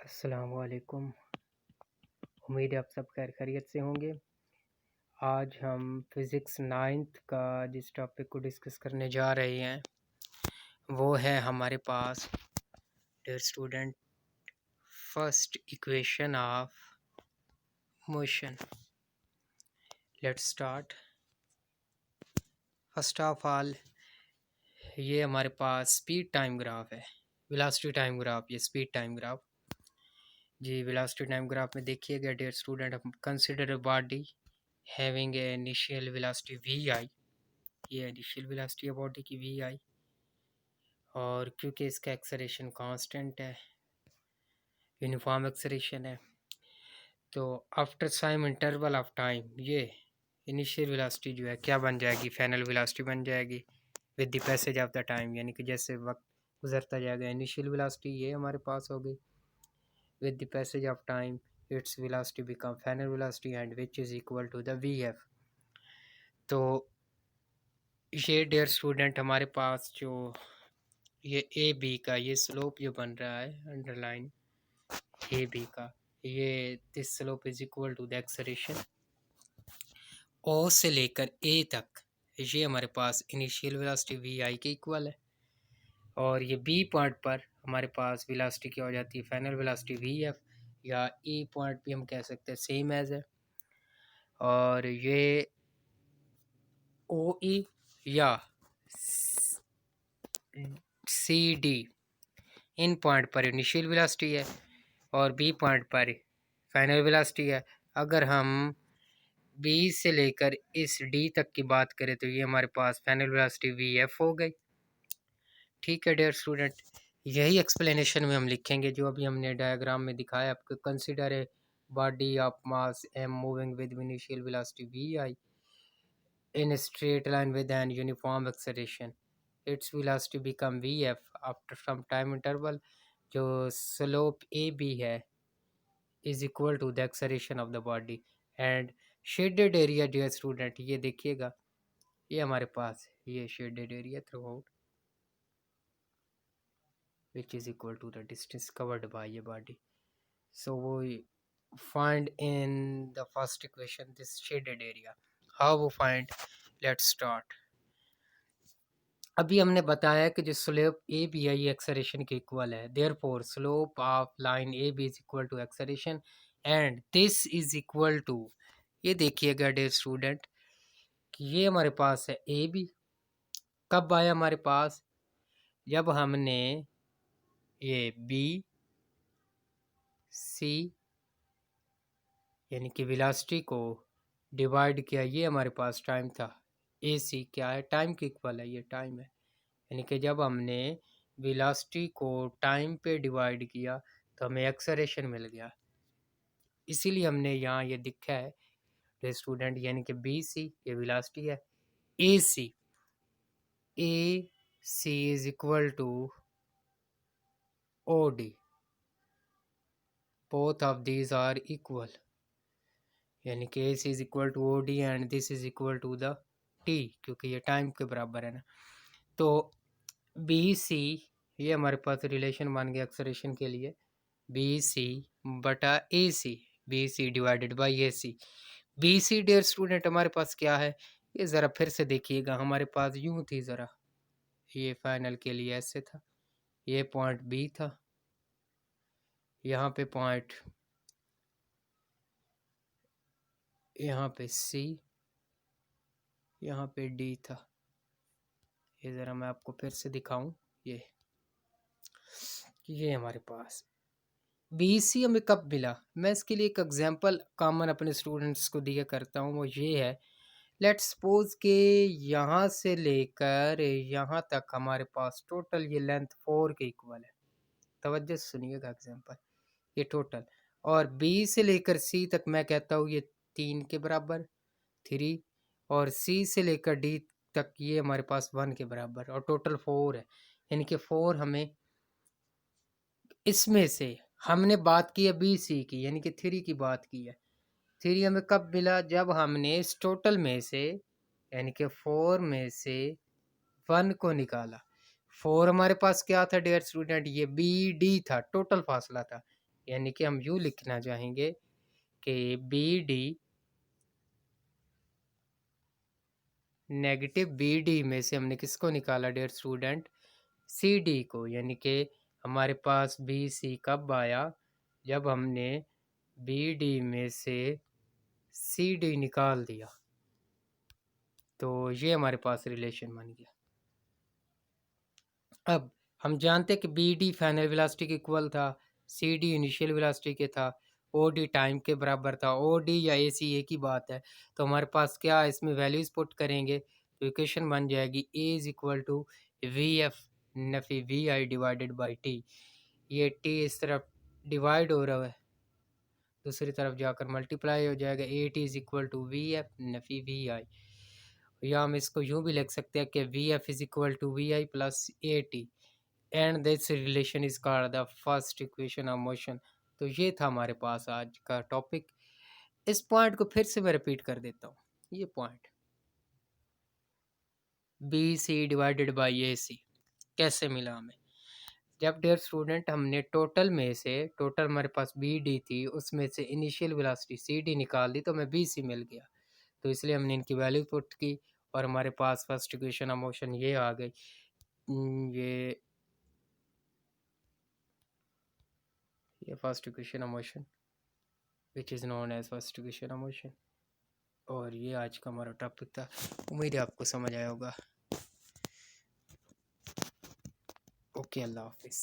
अस्सलामुअलैकुम। उम्मीद है आप सब खैर खैरियत से होंगे। आज हम फिज़िक्स नाइन्थ का जिस टॉपिक को डिस्कस करने जा रहे हैं वो है हमारे पास dear student first equation of motion. Let's start. First of all ये हमारे पास स्पीड टाइम ग्राफ है, वेलोसिटी टाइम ग्राफ, ये स्पीड टाइम ग्राफ जी। वेलोसिटी टाइम ग्राफ में देखिएगा डियर स्टूडेंट, हम consider a body having a initial velocity V I, ये इनिशियल वेलोसिटी है बॉडी की वी आई, और क्योंकि इसका एक्सेलरेशन कांस्टेंट है, यूनिफॉर्म एक्सेलरेशन है, तो after some interval of time ये इनिशियल वेलोसिटी जो है क्या बन जाएगी, फाइनल वेलोसिटी बन जाएगी with the passage of the time. यानी कि जैसे वक्त गुजरता जाएगा इनिशियल वेलोसिटी ये हमारे पास होगी, with the passage of time its velocity become final velocity and which is equal to the vf। तो ये डियर स्टूडेंट हमारे पास जो ये ए बी का ये स्लोप जो बन रहा है अंडरलाइन ए बी का, ये this slope is equal to the acceleration O से लेकर ए तक, ये हमारे पास इनिशियल वेलोसिटी वी आई के इक्वल है, और ये बी पॉइंट पर हमारे पास वेलोसिटी क्या हो जाती है, फाइनल वेलोसिटी वी एफ, या ई पॉइंट भी हम कह सकते हैं सेम एज है, और ये ओ ई या सी डी इन पॉइंट पर इनिशियल वेलोसिटी है और बी पॉइंट पर फाइनल वेलोसिटी है। अगर हम बी से लेकर इस डी तक की बात करें तो ये हमारे पास फाइनल वेलोसिटी वी एफ हो गई। ठीक है डियर स्टूडेंट, यही एक्सप्लेनेशन में हम लिखेंगे जो अभी हमने डायग्राम में दिखाया आपको। Consider a body of mass M moving with initial velocity V I in a straight line with an uniform acceleration, its velocity become vf after some time interval। जो slope ab है is equal to the acceleration of the body and shaded area dear student, ये देखिएगा ये हमारे पास ये shaded area throughout which is equal to the distance covered by a body। So we find in the first equation this shaded area। How we find? Let's start। अभी हमने बताया कि जो स्लोप ए बी है ये acceleration के equal है, therefore slope of line A B is equal to acceleration and this is equal to, ये देखिएगा डियर स्टूडेंट कि ये हमारे पास है ए बी, कब आया हमारे पास, जब हमने ये बी सी यानी कि वेलोसिटी को डिवाइड किया, ये हमारे पास टाइम था, ए सी क्या है, टाइम के इक्वल है, ये टाइम है। यानी कि जब हमने वेलोसिटी को टाइम पे डिवाइड किया तो हमें एक्सेलरेशन मिल गया, इसीलिए हमने यहाँ ये दिखा है स्टूडेंट, यानी कि बी सी ये वेलोसिटी है, A C is equal to O D, both of these are equal, यानी कि A C is equal to O D and this is equal to the T, क्योंकि ये टाइम के बराबर है ना। तो बी सी ये हमारे पास रिलेशन बन गया एक्सेलरेशन के लिए, बी सी बटा A C, B C divided by A C. B C dear student हमारे पास क्या है, ये ज़रा फिर से देखिएगा, हमारे पास यूं थी, ज़रा ये फाइनल के लिए ऐसे था, ये पॉइंट बी था, यहाँ पे पॉइंट, यहाँ पे सी, यहाँ पे डी था। ये ज़रा मैं आपको फिर से दिखाऊं, ये हमारे पास बी सी हमें कब मिला, मैं इसके लिए एक एग्जांपल कॉमन अपने स्टूडेंट्स को दिया करता हूँ, वो ये है, लेट्स सपोज के यहाँ से लेकर यहाँ तक हमारे पास टोटल ये लेंथ 4 के इक्वल है, तवज्जो से सुनिएगा एग्जांपल, ये टोटल, और बी से लेकर सी तक मैं कहता हूँ ये 3 के बराबर 3, और सी से लेकर डी तक ये हमारे पास 1 के बराबर, और टोटल 4 है। यानी कि 4 हमें इसमें से हमने बात की है बी सी की, यानी कि 3 की बात की है, 3 हमें कब मिला, जब हमने इस टोटल में से यानी कि 4 में से 1 को निकाला। 4 हमारे पास क्या था डियर स्टूडेंट, ये बी डी था, टोटल फासला था, यानी कि हम यूँ लिखना चाहेंगे कि B D negative B D में से हमने किसको निकाला डियर स्टूडेंट, सी डी को, यानी कि हमारे पास बी सी कब आया, जब हमने बी डी में से सी डी निकाल दिया। तो ये हमारे पास रिलेशन बन गया। अब हम जानते हैं कि बी डी फाइनल वेलोसिटी के इक्वल था, सी डी इनिशियल वेलोसिटी के था, ओ डी टाइम के बराबर था। ओ डी या ए सी एक ही बात है। तो हमारे पास क्या इसमें वैल्यूज पुट करेंगे तो इक्वेशन बन जाएगी A is equal to V F नफी V I divided by T. ये टी इस तरफ डिवाइड हो रहा है, दूसरी तरफ जाकर मल्टीप्लाई हो जाएगा। A T is equal to V F नफी वी आई, या हम इसको यूँ भी लिख सकते हैं कि V F is equal to V I plus A T, and this relation is called the first equation of motion. तो ये था हमारे पास आज का टॉपिक। इस पॉइंट को फिर से मैं रिपीट कर देता हूँ। ये point B C divided by A C कैसे मिला हमें, जब डियर स्टूडेंट हमने टोटल में से, टोटल हमारे पास बी डी थी, उसमें से इनिशियल वेलोसिटी सी डी निकाल दी तो हमें बी सी मिल गया। तो इसलिए हमने इनकी वैल्यू पुट की और हमारे पास फर्स्ट इक्वेशन ऑफ मोशन ये आ गई। ये first equation of motion which is known as first equation of motion. और ये आज का हमारा टॉपिक था। उम्मीद है आपको समझ आया होगा। ओके, अल्लाह हाफिज़।